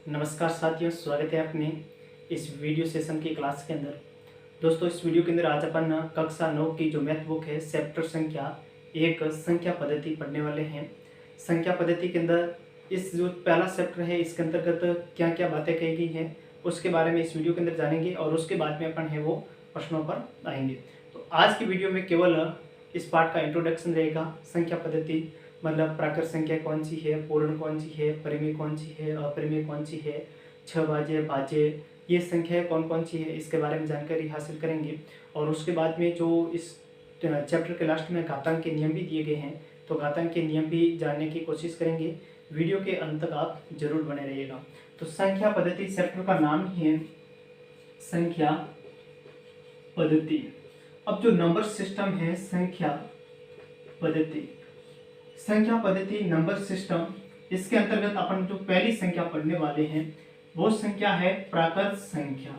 नमस्कार साथियों, स्वागत है अपने इस वीडियो सेशन की क्लास के अंदर। दोस्तों, इस वीडियो के अंदर आज अपन कक्षा 9 की जो मैथ बुक है चैप्टर संख्या 1 संख्या पद्धति पढ़ने वाले हैं। संख्या पद्धति के अंदर इस जो पहला चैप्टर है इसके अंतर्गत क्या क्या बातें कही गई हैं उसके बारे में इस वीडियो के अंदर जानेंगे और उसके बाद में अपन है वो प्रश्नों पर आएंगे। तो आज की वीडियो में केवल इस पार्ट का इंट्रोडक्शन रहेगा। संख्या पद्धति मतलब प्राकृत संख्या कौन सी है, पूर्ण कौन सी है, परिमेय कौन सी है, अपरिमेय कौन सी है, छह भाज्य भाज्य ये संख्याएं कौन कौन सी है, इसके बारे में जानकारी हासिल करेंगे। और उसके बाद में जो इस चैप्टर के लास्ट में घातांक के नियम भी दिए गए हैं तो घातांक के नियम भी जानने की कोशिश करेंगे। वीडियो के अंत तक आप जरूर बने रहिएगा। तो संख्या पद्धति चैप्टर का नाम है संख्या पद्धति। अब जो नंबर सिस्टम है संख्या पद्धति, संख्या पद्धति नंबर सिस्टम, इसके अंतर्गत अपन जो पहली संख्या पढ़ने वाले हैं वो संख्या है प्राकृत संख्या।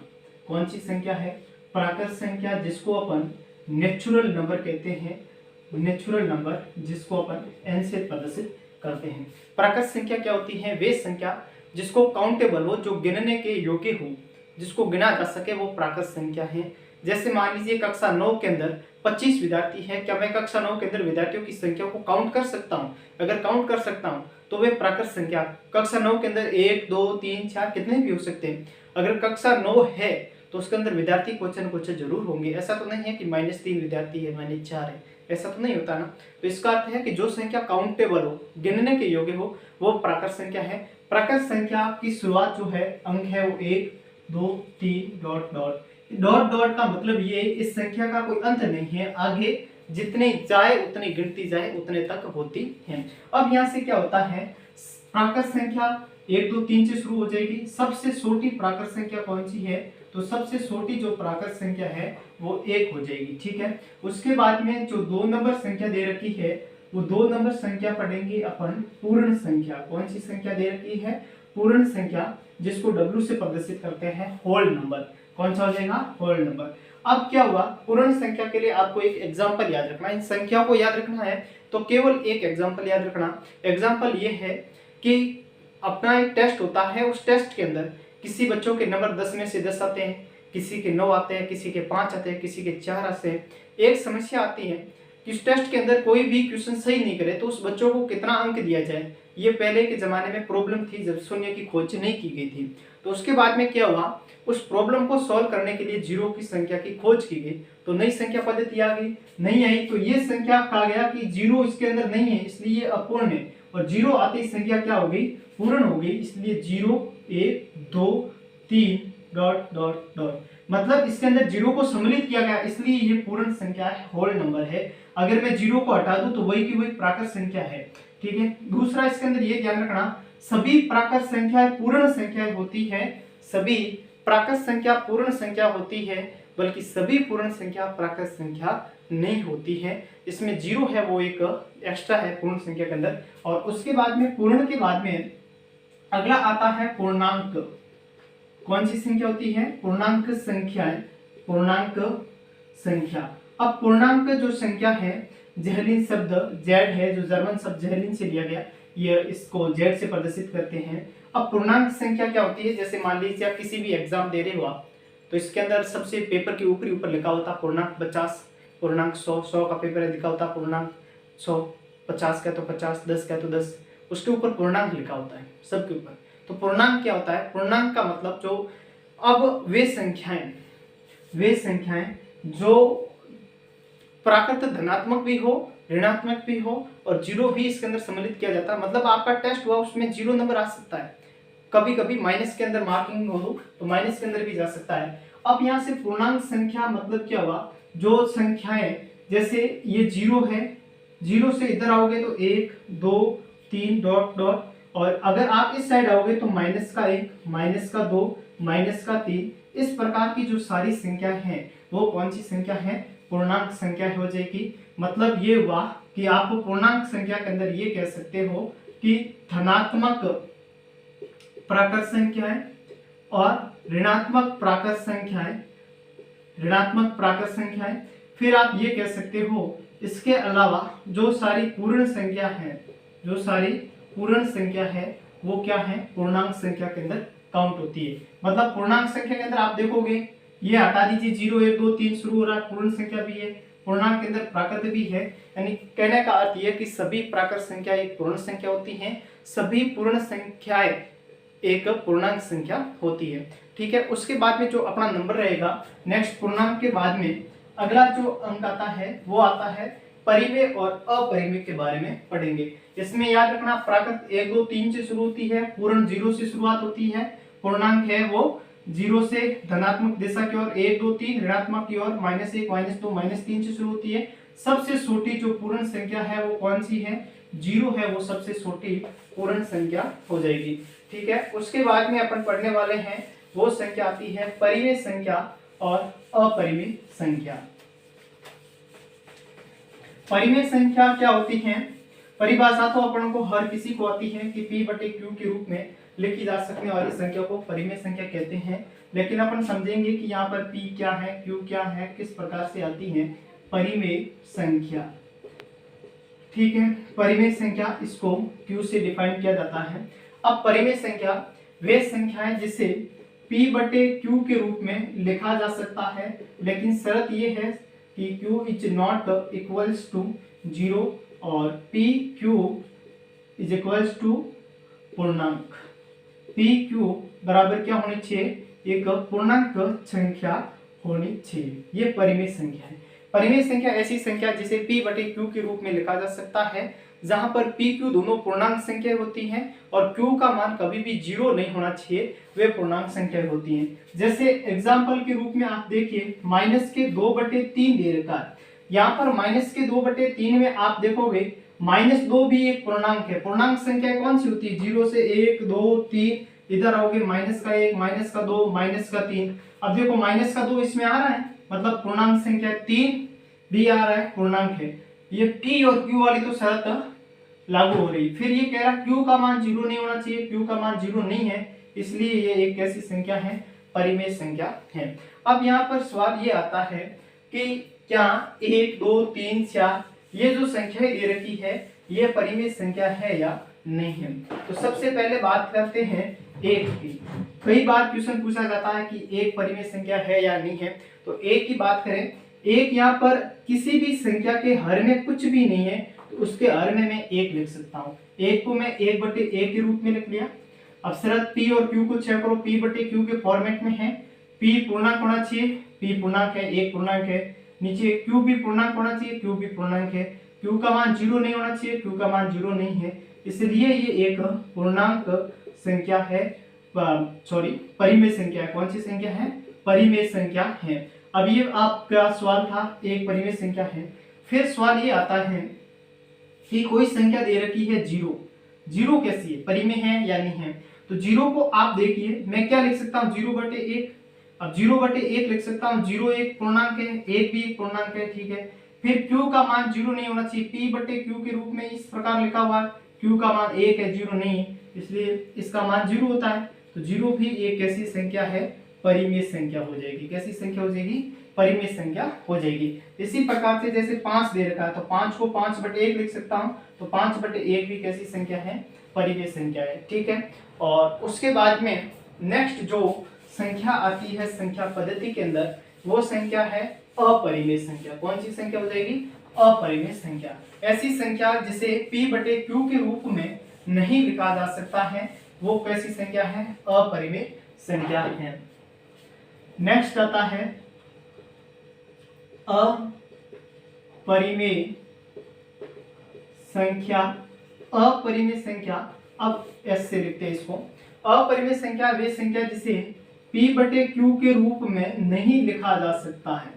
कौन सी संख्या है? प्राकृत संख्या, जिसको अपन नेचुरल नंबर कहते हैं। नेचुरल नंबर जिसको अपन n से प्रदर्शित करते हैं। प्राकृत संख्या क्या होती है? वे संख्या जिसको काउंटेबल हो, जो गिनने के योग्य हो, जिसको गिना जा सके, वो प्राकृत संख्या है। जैसे मान लीजिए कक्षा 9 के अंदर 25 विद्यार्थी है, क्या मैं कक्षा 9 के अंदर विद्यार्थियों की संख्या को काउंट कर सकता हूँ? अगर काउंट कर सकता हूँ तो वे प्राकृत संख्या। कक्षा 9 के अंदर 1 2 3 4 कितने भी हो सकते हैं। अगर कक्षा 9 है तो उसके अंदर विद्यार्थी क्वेश्चन कुछ जरूर होंगे। ऐसा तो नहीं है कि -3 विद्यार्थी है, -4 है, ऐसा तो नहीं होता ना। तो इसका अर्थ है कि जो संख्या काउंटेबल हो, गिनने के योग्य हो, वो प्राकृत संख्या है। प्राकृत संख्या की शुरुआत जो है अंक है वो 1 2 3 डॉट डॉट डॉट डॉट का मतलब ये इस संख्या का कोई अंत नहीं है, आगे जितने जाए उतनी गिनती जाए उतने तक होती है। अब यहाँ से क्या होता है, प्राकृत संख्या 1 2 3 से शुरू हो जाएगी। सबसे छोटी प्राकृत संख्या कौन सी है? तो सबसे छोटी जो प्राकृत संख्या है वो 1 हो जाएगी, ठीक है। उसके बाद में जो 2 नंबर संख्या दे रखी है वो 2 नंबर संख्या पढ़ेंगे अपन पूर्ण संख्या। कौन सी संख्या दे रखी है? पूर्ण संख्या, जिसको W से प्रदर्शित करते हैं होल नंबर। कौन सा हो जाएगा? Whole number. अब क्या हुआ, पूर्ण संख्या के लिए आपको एक एग्जांपल याद रखना है। इन संख्या को याद रखना है तो केवल एक एग्जांपल याद रखना। एग्जांपल ये है कि अपना एक टेस्ट होता है, उस टेस्ट के अंदर किसी बच्चों के नंबर 10 में से 10 आते हैं, किसी के 9 आते हैं, किसी के 5 आते हैं, किसी के 4 आते हैं। एक समस्या आती है कि उस टेस्ट के अंदर कोई भी क्वेश्चन सही नहीं करे तो उस बच्चों को कितना अंक दिया जाए। ये पहले के जमाने में प्रॉब्लम थी जब शून्य की खोज नहीं की गई थी। तो उसके बाद में क्या हुआ, उस प्रॉब्लम को सॉल्व करने के लिए जीरो की संख्या की खोज की गई, तो नई संख्या पद्धति आ गई। नहीं आई तो ये संख्या कहा गया कि जीरो इसके अंदर नहीं है, इसलिए ये अपूर्ण है। और जीरो आते ही संख्या क्या हो गई? पूर्ण हो गई। इसलिए 0 1 2 3 डॉट डॉट डॉट, मतलब इसके अंदर जीरो को सम्मिलित किया गया, इसलिए ये पूर्ण संख्या है, होल नंबर है। अगर मैं जीरो को हटा दूं तो वही की वही प्राकृत संख्या है, ठीक है। दूसरा इसके अंदर ये ध्यान रखना, सभी प्राकृत संख्याएं पूर्ण संख्याएं होती है। सभी प्राकृत संख्या पूर्ण संख्या होती है, बल्कि सभी पूर्ण संख्या प्राकृत संख्या नहीं होती है। इसमें जीरो है वो एक एक्स्ट्रा है पूर्ण संख्या के अंदर। और उसके बाद में पूर्ण के बाद में अगला आता है पूर्णांक। कौन सी संख्या होती है? पूर्णांक संख्याएं, पूर्णांक संख्या। अब पूर्णांक जो संख्या है, जेहलिन शब्द जेड है, जो जर्मन शब्द जेहलिन से लिया गया, ये इसको जेड से प्रदर्शित करते हैं। अब पूर्णांक संख्या क्या होती है? जैसे मान लीजिए आप किसी भी एग्जाम दे रहे हो आप, तो इसके अंदर सबसे पेपर के ऊपर लिखा होता पूर्णांक 50, पूर्णांक 100, 100 का पेपर लिखा होता पूर्णांक 100, 50 का तो 50, 10 का तो 10, उसके ऊपर पूर्णांक लिखा होता है सबके ऊपर। तो पूर्णांक क्या होता है? पूर्णांक का मतलब जो, अब वे संख्याएं जो प्राकृत धनात्मक भी हो, ऋणात्मक भी हो और जीरो भी इसके अंदर सम्मिलित किया जाता है। मतलब आपका टेस्ट हुआ उसमें जीरो नंबर आ सकता है, कभी कभी माइनस के अंदर मार्किंग हो तो माइनस के अंदर भी जा सकता है। अब यहाँ से पूर्णांक संख्या मतलब क्या हुआ, जो संख्याएं जैसे ये जीरो है, जीरो से इधर आओगे तो 1 2 3 डॉट डॉट, और अगर आप इस साइड आओगे तो -1 -2 -3, इस प्रकार की जो सारी संख्या है वो कौन सी संख्या है? पूर्णांक संख्या हो जाएगी। मतलब ये हुआ कि आप पूर्णांक संख्या के अंदर ये कह सकते हो कि धनात्मक प्राकृत संख्याएं और ऋणात्मक प्राकृत संख्याएं, फिर आप ये कह सकते हो इसके अलावा जो सारी पूर्ण संख्या है वो क्या है, पूर्णांक संख्या के अंदर काउंट होती है। मतलब पूर्णांक संख्या के अंदर आप देखोगे, ये हटा दीजिए, 0 1 2 3 शुरू हो रहा है, पूर्ण संख्या भी है, पूर्णांक के अंदर प्राकृत भी है। यानी कहने का अर्थ यह कि सभी प्राकृत संख्या एक पूर्ण संख्या होती हैं, सभी पूर्ण संख्याएं एक पूर्णांक संख्या होती है। ठीक है, उसके बाद में जो अपना नंबर रहेगा, नेक्स्ट पूर्णांक के बाद में अगला जो अंक आता है वो आता है परिमेय और अपरिमेय के बारे में पढ़ेंगे। इसमें याद रखना, प्राकृत 1 2 3 से शुरू होती है, पूर्ण 0 से शुरुआत होती है, पूर्णांक है वो 0 से धनात्मक दिशा की ओर 1 2 3, ऋणात्मक की ओर -1 -2 -3 से शुरू होती है। सबसे छोटी जो पूर्ण संख्या है वो कौन सी है, 0 है, वो सबसे छोटी पूर्ण संख्या हो जाएगी। ठीक है, उसके बाद में अपन पढ़ने वाले हैं वो संख्या आती है परिमेय संख्या और अपरिमेय संख्या। परिमेय संख्या क्या होती है, परिभाषा तो अपन को हर किसी को आती है कि P/Q के रूप में लिखी जा सकने वाली संख्या को परिमेय संख्या कहते हैं। लेकिन अपन समझेंगे कि यहाँ पर P क्या है, Q क्या है, किस प्रकार से आती है परिमेय संख्या। ठीक है, परिमेय संख्या इसको Q से डिफाइन किया जाता है। अब परिमेय संख्या वे संख्या है जिसे P/Q के रूप में लिखा जा सकता है, लेकिन शर्त ये है कि Q is not equals to 0 और PQ इज इक्वल्स टू पूर्णांक। PQ बराबर क्या होनी चाहिए, एक पूर्णांक संख्या होनी चाहिए। ये परिमेय संख्या है। परिमेय संख्या ऐसी संख्या जिसे P/Q के रूप में लिखा जा सकता है, जहां पर PQ दोनों पूर्णांक संख्या होती हैं और Q का मान कभी भी 0 नहीं होना चाहिए, वे पूर्णांक संख्या होती हैं। जैसे एग्जांपल के रूप में आप देखिए, -2/3 दे रखा है। यहाँ पर -2/3 में आप देखोगे -2 भी एक पूर्णांक है। पूर्णांक संख्या कौन सी होती है, 0 से 1 2 3, इधर आओगे -1 -2 -3। अब देखो -2 इसमें आ रहा है, मतलब पूर्णांक संख्या 3 भी आ रहा है, पूर्णांक है। ये P और Q वाली तो शर्त लागू हो रही। फिर ये कह रहा Q का मान 0 नहीं होना चाहिए, Q का मान 0 नहीं है, इसलिए ये एक ऐसी संख्या है, परिमेय संख्या है। अब यहाँ पर सवाल ये आता है कि क्या 1 2 3 4 ये जो संख्या दे रखी है ये परिमेय संख्या है या नहीं है। तो सबसे पहले बात करते हैं 1 की। कई बार क्वेश्चन पूछा जाता है कि 1 परिमेय संख्या है या नहीं है। तो 1 की बात करें, 1 यहाँ पर किसी भी संख्या के हर में कुछ भी नहीं है, तो उसके हर में मैं 1 लिख सकता हूँ। 1 को मैं 1/1 के रूप में लिख लिया। अब शर्त P और Q को चेक करो, P/Q के फॉर्मेट में है। P पूर्णांक होना चाहिए, P पूर्णांक है, 1 पूर्णांक है। नीचे Q भी पूर्णांक होना चाहिए, Q भी पूर्णांक है। Q का मान 0 नहीं होना चाहिए, Q का मान 0 नहीं है, इसलिए ये एक पूर्णांक संख्या है, सॉरी परिमेय संख्या है। कौन सी संख्या है, परिमेय संख्या है। अब ये आपका सवाल था, एक परिमेय संख्या है। फिर सवाल ये आता है कि कोई संख्या दे रखी है 0, 0 कैसी है, परिमेय है या नहीं है। तो 0 को आप देखिए, मैं क्या लिख सकता हूँ, 0/1। अब 0/1 लिख सकता हूँ, 0 एक पूर्णांक है, 1 भी एक पूर्णांक है। ठीक है, फिर Q का मान 0 नहीं होना चाहिए, P/Q के रूप में इस प्रकार लिखा हुआ है, Q का मान 1 है, 0 नहीं है, इसलिए इसका मान 0 होता है। तो 0 भी एक कैसी संख्या है, परिमेय संख्या हो जाएगी। कैसी संख्या हो जाएगी, परिमेय संख्या हो जाएगी। इसी प्रकार से जैसे 5 दे रखा है, तो 5 को 5/1 लिख सकता हूँ, तो 5/1 भी कैसी संख्या है, परिमेय संख्या है। ठीक है, और उसके बाद में नेक्स्ट जो संख्या आती है संख्या पद्धति के अंदर, वो संख्या है अपरिमेय संख्या। कौन सी संख्या हो जाएगी, अपरिमेय संख्या। ऐसी संख्या जिसे P/Q के रूप में नहीं लिखा जा सकता है, वो कैसी संख्या है, अपरिमेय संख्या है। नेक्स्ट आता है अपरिमेय संख्या। अपरिमेय संख्या, अब S से लिखते हैं इसको। अपरिमेय संख्या वे संख्या जिसे P/Q के रूप में नहीं लिखा जा सकता है।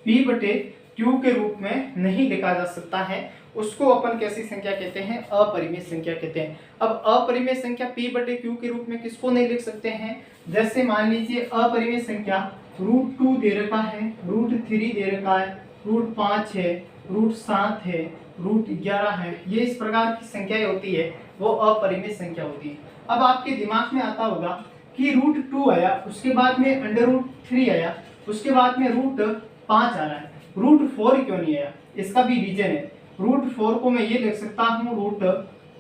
P/Q के रूप में नहीं लिखा जा सकता है, उसको अपन कैसी संख्या कहते हैं, अपरिमेय संख्या कहते हैं। अब अपरिमेय संख्या P/Q के रूप में किसको नहीं लिख सकते हैं, जैसे मान लीजिए अपरिमेय संख्या √2 दे रखा है, √3 दे रखा है, √5 है, √7 है, √11 है, ये इस प्रकार की संख्याएं होती है, वो अपरिमेय संख्या होती है। अब आपके दिमाग में आता होगा कि √2 आया, उसके बाद में √3 आया, उसके बाद में √5 आ रहा है, √4 क्यों नहीं आया। इसका भी रीजन है, रूट 4 को मैं ये लिख सकता हूँ, रूट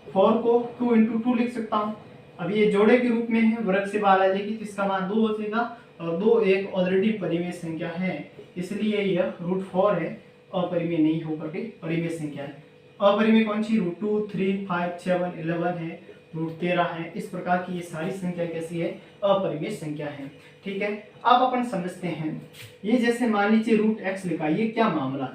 4 को 2 इंटू 2 लिख सकता हूँ। अब ये जोड़े के रूप में है, वर्ग से बाहर आ जाएगी, जिसका मान 2 हो जाएगा, और 2 एक ऑलरेडी परिमेय संख्या है, इसलिए यह रूट 4 है, अपरिमेय नहीं होकर के परिमेय संख्या है। अपरिमेय कौन सी? रूट 2, 3, 5, 7, 11 है, रूट 13 है। इस प्रकार की ये सारी संख्या कैसी है? अपरिमेय संख्या है। ठीक है, अब अपन समझते हैं, ये जैसे मान लीजिए रूट x लिखा, ये क्या मामला?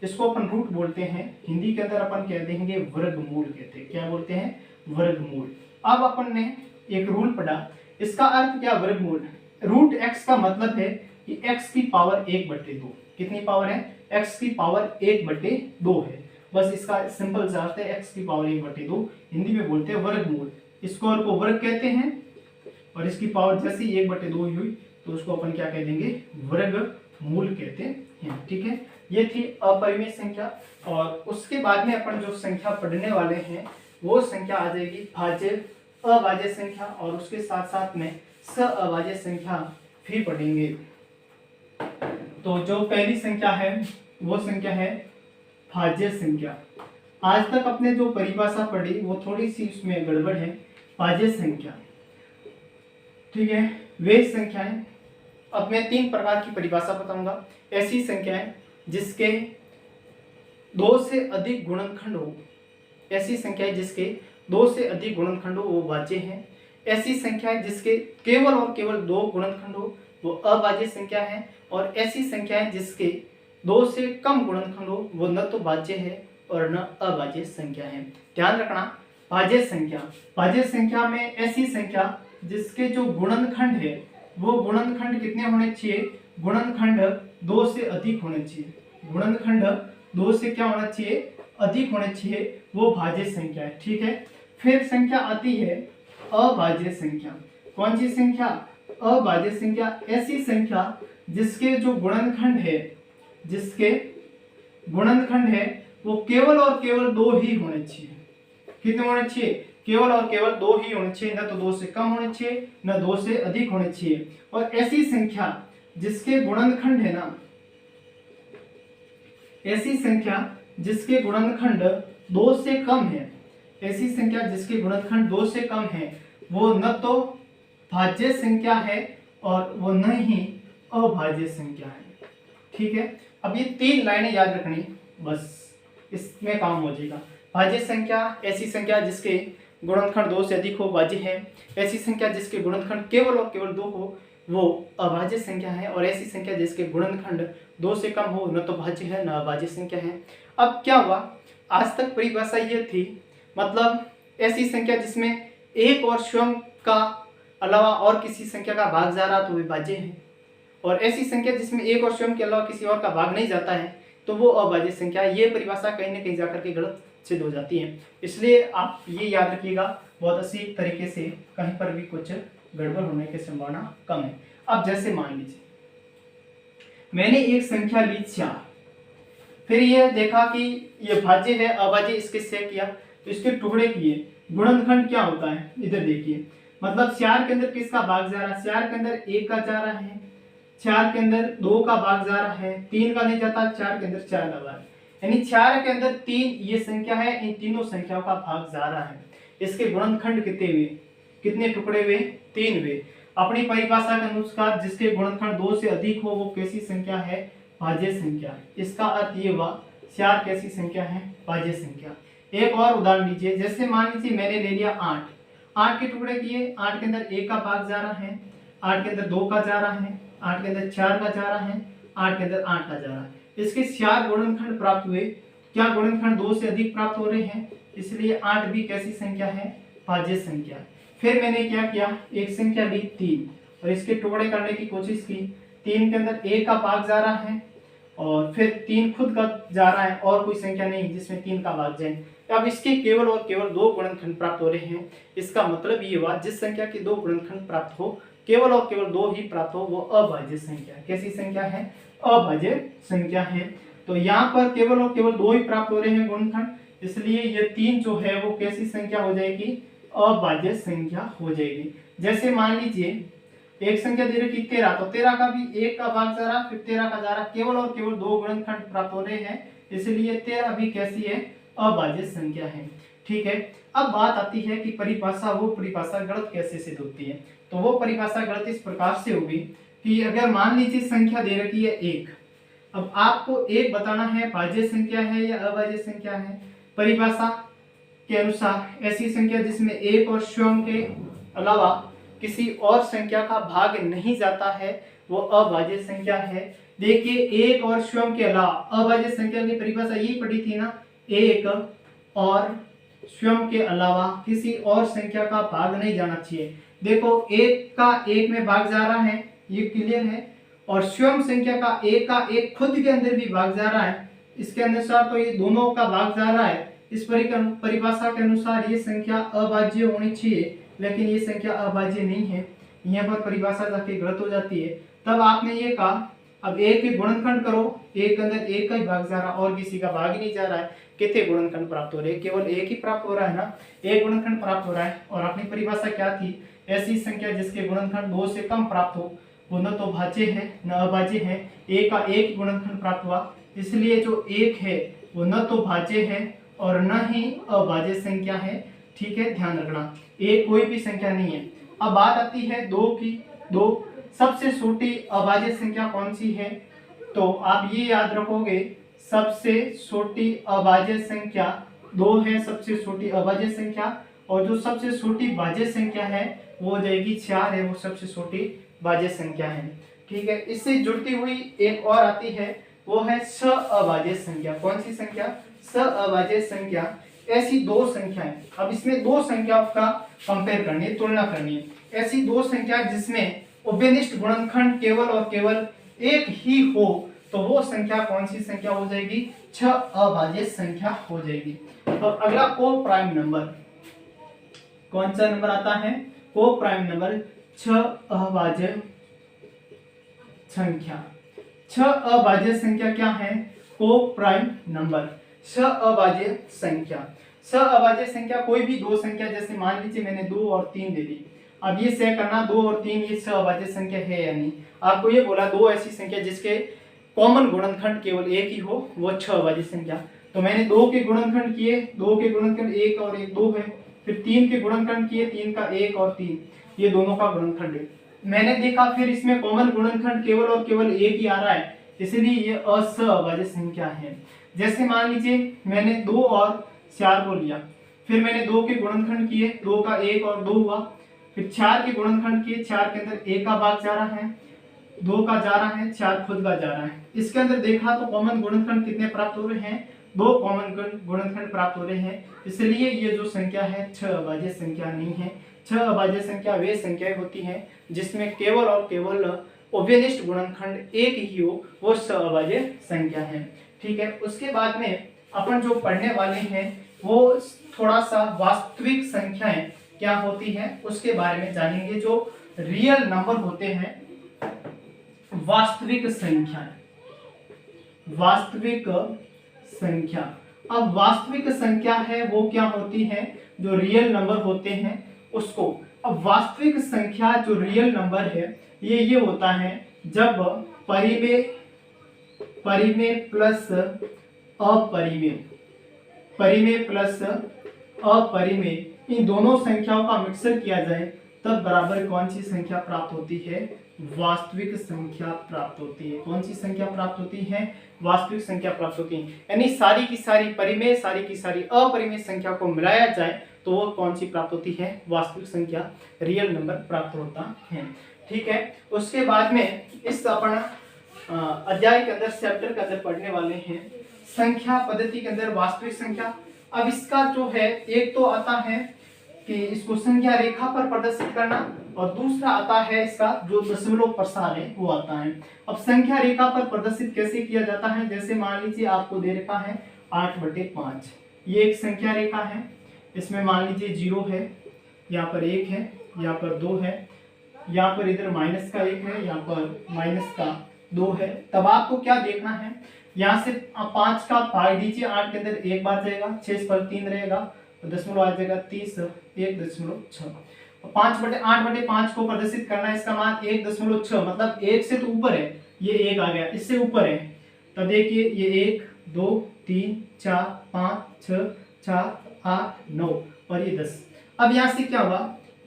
इसको अपन रूट बोलते हैं, हिंदी के अंदर अपन कह देंगे वर्गमूल कहते हैं। क्या बोलते हैं? वर्गमूल। अब अपन ने एक रूल पढ़ा, इसका अर्थ क्या? वर्गमूल। रूट x का मतलब है कि x की पावर 1/2। कितनी पावर है? x की पावर 1/2 है। बस इसका सिंपल सा अर्थ है x की पावर 1/2, हिंदी में बोलते हैं वर्गमूल। स्क्वायर को वर्ग कहते हैं, और इसकी पावर जैसे 1/2 हुई तो उसको अपन क्या कह देंगे? वर्गमूल कहते हैं। ठीक है, ये थी अपरिमेय संख्या। और उसके बाद में अपन जो संख्या पढ़ने वाले हैं वो संख्या आ जाएगी भाज्य अभाज्य संख्या, और उसके साथ साथ में सअभाज्य संख्या भी पढ़ेंगे। तो जो पहली संख्या है वो संख्या है भाज्य संख्या। आज तक अपने जो परिभाषा पढ़ी वो थोड़ी सी उसमें गड़बड़ है। भाज्य संख्या, ठीक है, वे संख्याएं, अब मैं 3 प्रकार की परिभाषा बताऊंगा। ऐसी संख्याएं जिसके 2 से अधिक गुणनखंड हो, ऐसी संख्याएं जिसके 2 से अधिक गुणनखंड हो वो भाज्य हैं। ऐसी संख्याएं जिसके केवल और केवल 2 गुणनखंड हो वो अभाज्य संख्या है। और ऐसी संख्याएं जिसके 2 से कम गुणनखंड हो वो न तो भाज्य है और न अभाज्य संख्या है। ध्यान रखना, भाज्य संख्या, भाज्य संख्या में ऐसी संख्या जिसके जो गुणनखंड है वो गुणनखंड कितने होने चाहिए? गुणनखंड 2 से अधिक होने चाहिए। गुणनखंड 2 से क्या होना चाहिए? अधिक होने चाहिए, वो भाज्य संख्या है। ठीक है, फिर संख्या आती है अभाज्य संख्या। कौन सी संख्या? अभाज्य संख्या। ऐसी संख्या जिसके जो गुणनखंड है, जिसके गुणनखंड है वो केवल और केवल 2 ही होने चाहिए। कितने होने चाहिए? केवल और केवल 2 ही होने चाहिए, न तो 2 से कम होने चाहिए न 2 से अधिक होने चाहिए। और ऐसी संख्या जिसके गुणनखंड है ना, ऐसी संख्या जिसके गुणनखंड 2 से कम है, ऐसी संख्या जिसके गुणनखंड 2 से कम है वो न तो भाज्य संख्या है और वो न ही अभाज्य संख्या है। ठीक है, अब ये 3 लाइनें याद रखनी, बस इसमें काम हो जाएगा। भाज्य संख्या, ऐसी संख्या जिसके गुणनखंड 2 से अधिक हो, भाज्य है। ऐसी संख्या जिसके गुणनखंड केवल और केवल 2 हो वो अभाज्य संख्या है। और ऐसी संख्या जिसके गुणनखंड 2 से कम हो न तो भाज्य है न अभाज्य संख्या है। अब क्या हुआ, आज तक परिभाषा ये थी, मतलब ऐसी संख्या जिसमें एक और स्वयं का अलावा और किसी संख्या का भाग जा रहा तो वे भाज्य है, और ऐसी संख्या जिसमें एक और स्वयं के अलावा किसी और का भाग नहीं जाता है तो वो अभाज्य संख्या। ये परिभाषा कहीं ना कहीं जाकर के गलत सिद्ध हो जाती है, इसलिए आप ये याद रखिएगा बहुत अच्छी तरीके से, कहीं पर भी कुछ गड़बड़ होने की संभावना कम है। अब जैसे मान लीजिए मैंने एक संख्या ली 4, फिर ये देखा कि ये भाज्य है अभाज्य, इसके से किया तो इसके टुकड़े किए, गुणनखंड क्या होता है इधर देखिए, मतलब 4 के अंदर किसका भाग जा रहा है? 4 के अंदर 1 का जा रहा है, 4 के अंदर 2 का भाग जा रहा है, 3 का नहीं जाता, 4 के अंदर 4 का भाग, यानी 4 के अंदर 3 ये संख्या है, इन तीनों संख्याओं का भाग जा रहा है। इसके गुणनखंड कितने हुए? कितने टुकड़े हुए? 3 हुए। अपनी परिभाषा के अनुसार जिसके गुणनखंड 2 से अधिक हो वो कैसी संख्या है? भाज्य संख्या। इसका अर्थ ये हुआ 4 कैसी संख्या है? भाज्य संख्या। एक और उदाहरण लीजिए, जैसे मान लीजिए मैंने ले लिया 8 के टुकड़े किए, 8 के अंदर 1 का भाग जा रहा है, 8 के अंदर 2 का जा रहा है, 8 के अंदर 4 का जा रहा है, 8 के अंदर 8 का जा रहा है। इसके 4 गुणनखंड प्राप्त हुए। क्या गुणनखंड 2 से अधिक प्राप्त हो रहे हैं, इसलिए 8 भी कैसी संख्या है? भाज्य संख्या। फिर मैंने क्या किया, एक संख्या ली 3 और इसके टुकड़े करने की कोशिश की। 3 के अंदर 1 का भाग जा रहा है और फिर 3 खुद का जा रहा है और कोई संख्या नहीं जिसमें 3 का भाग जाए। अब इसके केवल और केवल 2 गुणनखंड प्राप्त हो रहे हैं। इसका मतलब ये हुआ जिस संख्या के 2 गुणनखंड प्राप्त हो, केवल और केवल 2 ही प्राप्त हो, वो अभाज्य संख्या। कैसी संख्या है? अभाज्य संख्या है। तो यहाँ पर केवल और केवल 2 ही प्राप्त हो रहे हैं गुणनखंड, इसलिए ये 3 जो है वो कैसी संख्या हो जाएगी? अभाज्य संख्या हो जाएगी। जैसे मान लीजिए एक संख्या दे रखी 13, तो 13 का भी 1 का भाग जा रहा, फिर 13 का जा रहा, केवल और केवल 2 गुणनखंड प्राप्त हो रहे हैं, इसलिए 13 भी कैसी है, अभाज्य संख्या है। ठीक है, अब बात आती है कि परिभाषा, वो परिभाषा गलत कैसे सिद्ध होती है। तो वो परिभाषा गलत इस प्रकार से होगी कि अगर मान लीजिए संख्या दे रखी है 1, अब आपको एक बताना है भाज्य संख्या है या अभाज्य संख्या है। परिभाषा के अनुसार ऐसी संख्या जिसमें एक और स्वयं के अलावा किसी और संख्या का भाग नहीं जाता है वो अभाज्य संख्या है। देखिए, एक और स्वयं के अलावा, अभाज्य संख्या की परिभाषा यही पढ़ी थी ना, एक और स्वयं के अलावा किसी और संख्या का भाग नहीं जाना चाहिए। देखो, एक का एक में भाग जा रहा है, ये क्लियर है, और स्वयं संख्या का एक खुद के अंदर भी भाग जा रहा है, इसके अनुसार तो ये दोनों का भाग जा रहा है। इस परिभाषा के अनुसार ये संख्या अभाज्य होनी चाहिए, लेकिन ये संख्या अभाज्य नहीं है। यहाँ पर परिभाषा जाके गलत हो जाती है। तब आपने ये कहा, अब एक ही गुणनखंड करो, एक के अंदर एक का ही भाग जा रहा और किसी का भाग ही नहीं जा रहा है, कितने गुणनखंड प्राप्त हो रहे हैं, केवल एक ही प्राप्त हो रहा है ना, एक गुणनखंड प्राप्त हो रहा है। और अपनी परिभाषा क्या थी, ऐसी संख्या जिसके गुणनखंड 2 से कम प्राप्त हो वो न तो भाज्य है न अभाज्य है। एक का एक गुणनखंड प्राप्त हुआ, इसलिए जो एक है वो न तो भाज्य है और न ही अभाज्य संख्या है। ठीक है, ध्यान रखना, एक कोई भी संख्या नहीं है। अब बात आती है 2 की। 2 सबसे छोटी अभाज्य संख्या कौन सी है, तो आप ये याद रखोगे, सबसे छोटी अभाज्य संख्या 2 है, सबसे छोटी अभाज्य संख्या, और जो सबसे छोटी भाज्य संख्या है वो हो जाएगी 4 है, वो सबसे छोटी भाज्य संख्या है। ठीक है, इससे जुड़ती हुई एक और आती है, वो है सअभाज्य संख्या। कौन सी संख्या, सअभाज्य संख्या। ऐसी दो संख्याएं, अब इसमें दो संख्याओं का कंपेयर करनी है, तुलना करनी है। ऐसी दो संख्या जिसमें उभयनिष्ठ गुणनखंड केवल और केवल एक ही हो, तो वो संख्या कौन सी संख्या हो जाएगी, छह अभाज्य संख्या हो जाएगी। और अगला को प्राइम नंबर, कौन सा नंबर आता है, को प्राइम नंबर, छह अभाज्य संख्या। छह अभाज्य संख्या क्या है, को प्राइम नंबर, छह अभाज्य संख्या। छह अभाज्य संख्या कोई भी दो संख्या, जैसे मान लीजिए मैंने 2 और 3 दे दी, अब ये तय करना 2 और 3 ये छह अभाज्य संख्या है या नहीं। आपको ये बोला दो ऐसी संख्या जिसके कॉमन गुणनखंड केवल एक ही हो, वो छह अभाज्य संख्या। तो मैंने 2 के गुणनखंड किए, 2 के गुणनखंड 1 और 1 2 है, फिर 3 के गुणनखंड किए, 3 का 1 और 3 ये दोनों का गुणनखंड है। मैंने देखा फिर इसमें कॉमन गुणनखंड केवल और केवल एक ही आ रहा है, इसलिए ये असहभाज्य संख्या है। जैसे मान लीजिए मैंने 2 और 4 को लिया, फिर मैंने 2 के गुणनखंड किए, 2 का 1 और 2 हुआ, फिर 4 के गुणनखंड किए, 4 के अंदर 1 का भाग जा रहा है, 2 का जा रहा है, 4 खुद का जा रहा है। इसके अंदर देखा तो कॉमन गुणनखंड कितने प्राप्त हो रहे हैं, 2 कॉमन गुणनखंड प्राप्त हो रहे हैं, इसलिए ये जो संख्या है छह अभाज्य संख्या नहीं है। छह अभाज्य संख्या वे संख्याएं होती हैं जिसमें केवल और केवल उभयनिष्ठ गुणनखंड एक ही हो, वो सहअभाज्य संख्या है। ठीक है, उसके बाद में अपन जो पढ़ने वाले हैं वो थोड़ा सा वास्तविक संख्याएं क्या होती हैं उसके बारे में जानेंगे। जो रियल नंबर होते हैं, वास्तविक संख्याएं, वास्तविक संख्या। अब वास्तविक संख्या है वो क्या होती है, जो रियल नंबर होते हैं उसको। अब वास्तविक संख्या जो रियल नंबर है ये होता है जब परिमेय प्लस अपरिमेय, परिमेय प्लस अपरिमेय इन दोनों संख्याओं का मिक्सर किया जाए तब बराबर कौन सी संख्या प्राप्त होती है, वास्तविक संख्या प्राप्त होती है। कौन सी संख्या प्राप्त होती है, वास्तविक संख्या प्राप्त होती है। यानी सारी की सारी परिमेय, सारी की सारी अपरिमेय संख्या को मिलाया जाए तो वो कौन सी प्राप्त होती है, वास्तविक संख्या, रियल नंबर प्राप्त होता है। ठीक है, उसके बाद में इस अपन अध्याय के अंदर, चैप्टर के अंदर पढ़ने वाले हैं संख्या पद्धति के अंदर वास्तविक संख्या। अब इसका जो है एक तो आता है कि इसको संख्या रेखा पर प्रदर्शित करना, और दूसरा आता है इसका जो दशमलव प्रसार है वो आता है। अब संख्या रेखा पर प्रदर्शित कैसे किया जाता है, जैसे मान लीजिए आपको दे रखा है 8/5, ये एक संख्या रेखा है, इसमें मान लीजिए 0 है, यहाँ पर 1 है, यहाँ पर 2 है, यहाँ पर इधर माइनस का 1 है, यहाँ पर माइनस का 2 है। तब आपको क्या देखना है, यहाँ से 5 का भाग दीजिए, 8 के अंदर 1 बार जाएगा, 6 पर 3 रहेगा, तो दशमलव आ जाएगा 30, 1.6। 8/5 को प्रदर्शित करना है, इसका मान 1.6, मतलब 1 से तो ऊपर है, ये 1 आ गया, इससे ऊपर है। तब देखिए ये 1 2 3 4 5 6 7 8 9 और ये 10। अब यहाँ से क्या हुआ,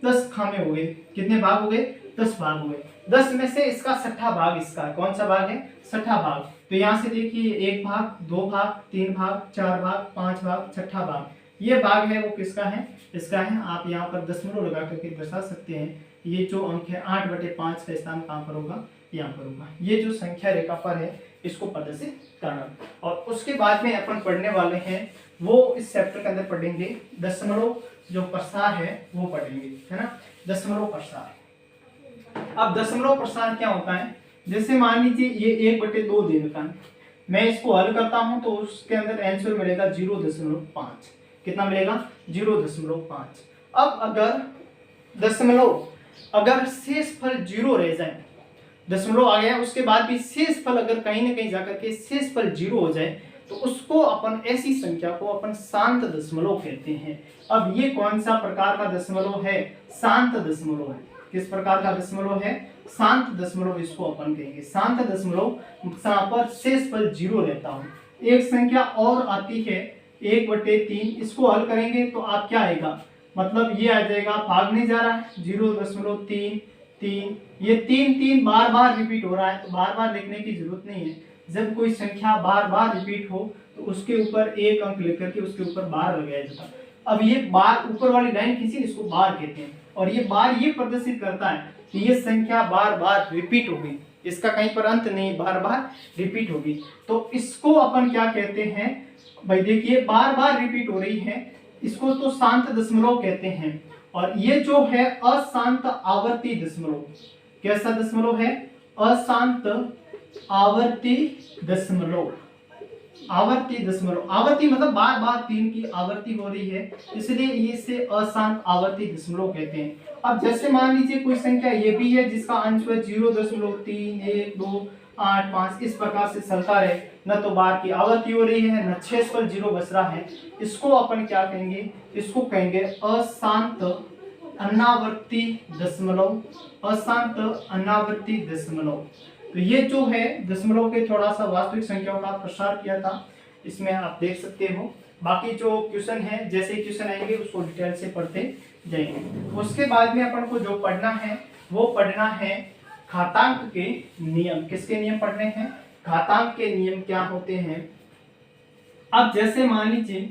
10 खामे हो गए। कितने भाग हो गए, 10 भाग हो गए। 10 में से इसका 6ठा भाग इसका है। कौन सा भाग है, 6ठा भाग। तो यहाँ से देखिए 1 भाग, 2 भाग, 3 भाग, 4 भाग, 5 भाग, 6ठा भाग। ये भाग है वो किसका है, इसका है। आप यहाँ पर दशमलव लगा करके दर्शा सकते हैं। ये जो अंक है 8/5 का स्थान कहाँ पर होगा, यहाँ पर होगा। ये जो संख्या रेखा पर है इसको प्रदर्शित करना। और उसके बाद में अपन पढ़ने वाले हैं वो इस चैप्टर के अंदर पढ़ेंगे दशमलव जो प्रसार है वो पढ़ेंगे, है ना, दशमलव प्रसार। अब दशमलव प्रसार क्या होता है, जैसे मान लीजिए ये 1/2 दे रखा है, मैं इसको हल करता हूं तो उसके अंदर आंसर मिलेगा 0.5। कितना मिलेगा, 0.5। अब अगर दशमलव अगर शेषफल 0 रह जाए, दशमलव आ गया उसके बाद भी शेषफल अगर कहीं ना कहीं जाकर के शेषफल 0 हो जाए तो उसको अपन ऐसी संख्या को अपन शांत दशमलव कहते हैं। अब ये कौन सा प्रकार का दशमलव है, शांत दशमलव है। किस प्रकार का दशमलव है, शांत दशमलव इसको अपन कहेंगे। शांत दशमलव जहां पर शेषफल 0 रहता हो। एक संख्या और आती है 1/3, इसको हल करेंगे तो आप क्या आएगा, मतलब ये आ जाएगा, भाग नहीं जा रहा है, 0.33। ये 3 बार बार रिपीट हो रहा है तो बार बार लिखने की जरूरत नहीं है। जब कोई संख्या बार बार रिपीट हो तो उसके ऊपर एक अंक लेकर के उसके ऊपर बार लगाया जाता है। अब ये बार ऊपर वाली लाइन खींची, इसको बार कहते हैं। और ये बार ये प्रदर्शित करता है कि ये संख्या बार बार रिपीट होगी, इसका कहीं पर अंत नहीं, बार बार रिपीट होगी। तो इसको अपन क्या कहते हैं भाई, देखिए बार बार रिपीट हो रही है, इसको तो शांत दशमलव कहते हैं। और ये जो है अशांत आवर्ती दशमलव, कैसा दशमलव है, अशांत आवर्ती दशमलव। आवर्ती दशमलव, आवर्ती मतलब बार बार 3 की आवर्ती हो रही है, इसलिए इसे अशांत आवर्ती दशमलव कहते हैं। अब जैसे मान लीजिए कोई संख्या ये भी है जिसका अंश है 0.3 1 2 8 5, इस प्रकार से चलता रहे, न तो बार की आवर्ती हो रही है न शेषफल 0 बच रहा है, इसको अपन क्या कहेंगे, इसको कहेंगे अशांत अनावर्ती दशमलव। अशांत अनावर्ती दशमलव। तो ये जो है दशमलव के थोड़ा सा वास्तविक संख्याओं का प्रसार किया था, इसमें आप देख सकते हो। बाकी जो क्वेश्चन है, जैसे क्वेश्चन आएंगे उसको डिटेल से पढ़ते जाएंगे। उसके बाद में अपन को जो पढ़ना है वो पढ़ना है घातांक के नियम। किसके नियम पढ़ने हैं, घातांक के नियम क्या होते हैं। अब जैसे मान लीजिए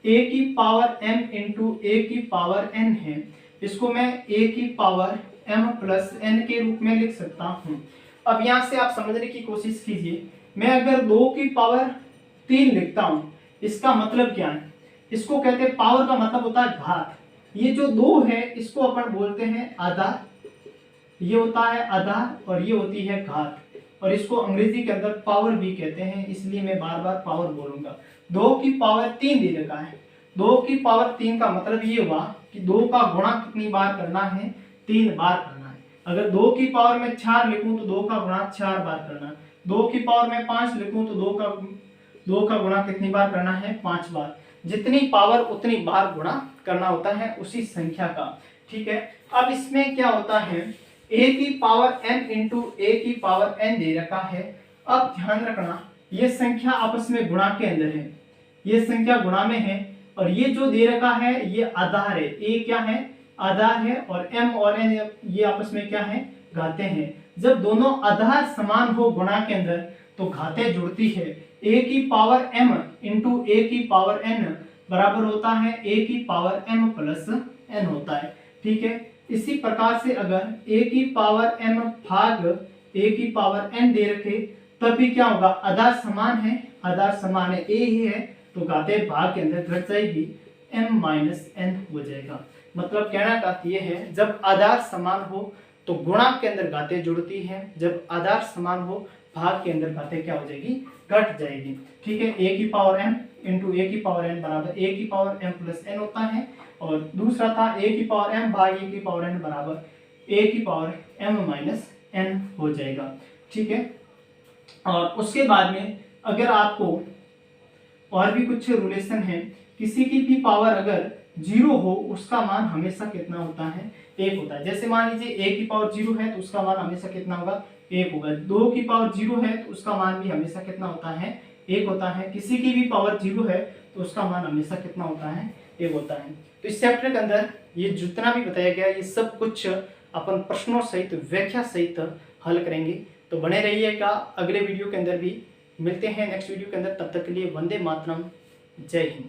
a की पावर m इंटू a की पावर n है, इसको मैं a की पावर m प्लस n के रूप में लिख सकता हूँ। अब यहाँ से आप समझने की कोशिश कीजिए, मैं अगर 2 की पावर 3 लिखता हूँ, इसका मतलब क्या है, इसको कहते हैं, पावर का मतलब होता है घात। ये जो 2 है इसको अपन बोलते हैं आधार, ये होता है आधार और ये होती है घात, और इसको अंग्रेजी के अंदर पावर भी कहते हैं, इसलिए मैं बार बार पावर बोलूंगा। 2 की पावर 3 दे रखा है, 2 की पावर 3 का मतलब ये हुआ कि 2 का गुणा कितनी बार करना है, 3 बार करना है। अगर 2 की पावर में 4 लिखूं तो 2 का गुणा 4 बार करना है। 2 की पावर में 5 लिखूं तो 2 का गुणा कितनी बार करना है, 5 बार। जितनी पावर उतनी बार गुणा करना होता है उसी संख्या का, ठीक है। अब इसमें क्या होता है, a की पावर m इंटू a की पावर n दे रखा है। अब ध्यान रखना, ये संख्या आपस में गुणा के अंदर है, ये संख्या गुणा में है, और ये जो दे रखा है ये आधार है। a क्या है, आधार है, और m और n ये आपस में क्या है, घातें हैं। जब दोनों आधार समान हो गुणा के अंदर तो घातें जुड़ती है। a की पावर m इंटू a की पावर n बराबर होता है a की पावर m प्लस n होता है, ठीक है। इसी प्रकार से अगर a की पावर m भाग a की पावर n दे रखे तब भी क्या होगा, आधार समान है, आधार समान है, a ही है तो घातें भाग के अंदर घट जाएगी, m माइनस n हो जाएगा। मतलब कहना का ये है, जब आधार समान हो तो गुणा के अंदर घातें जुड़ती हैं, जब आधार समान हो भाग के अंदर घातें क्या हो जाएगी, घट जाएगी, ठीक है। a की पावर m इंटू a की पावर n बराबर a की पावर m प्लस n होता है, और दूसरा था a की पावर m भाग a की पावर n बराबर a की पावर m माइनस n हो जाएगा, ठीक है। और उसके बाद में अगर आपको और भी कुछ रिलेशन है, किसी की भी पावर अगर 0 हो उसका मान हमेशा कितना होता है, 1 होता है। जैसे मान लीजिए a की पावर 0 है तो उसका मान हमेशा कितना होगा, 1 होगा। 2 की पावर 0 है तो उसका मान भी हमेशा कितना होता है, एक होता है, किसी की भी पावर 0 है तो उसका मान हमेशा कितना होता है, 1 होता है। तो इस चैप्टर के अंदर ये जितना भी बताया गया ये सब कुछ अपन प्रश्नों सहित व्याख्या सहित हल करेंगे। तो बने रहिएगा, अगले वीडियो के अंदर भी मिलते हैं नेक्स्ट वीडियो के अंदर। तब तक के लिए वंदे मातरम, जय हिंद।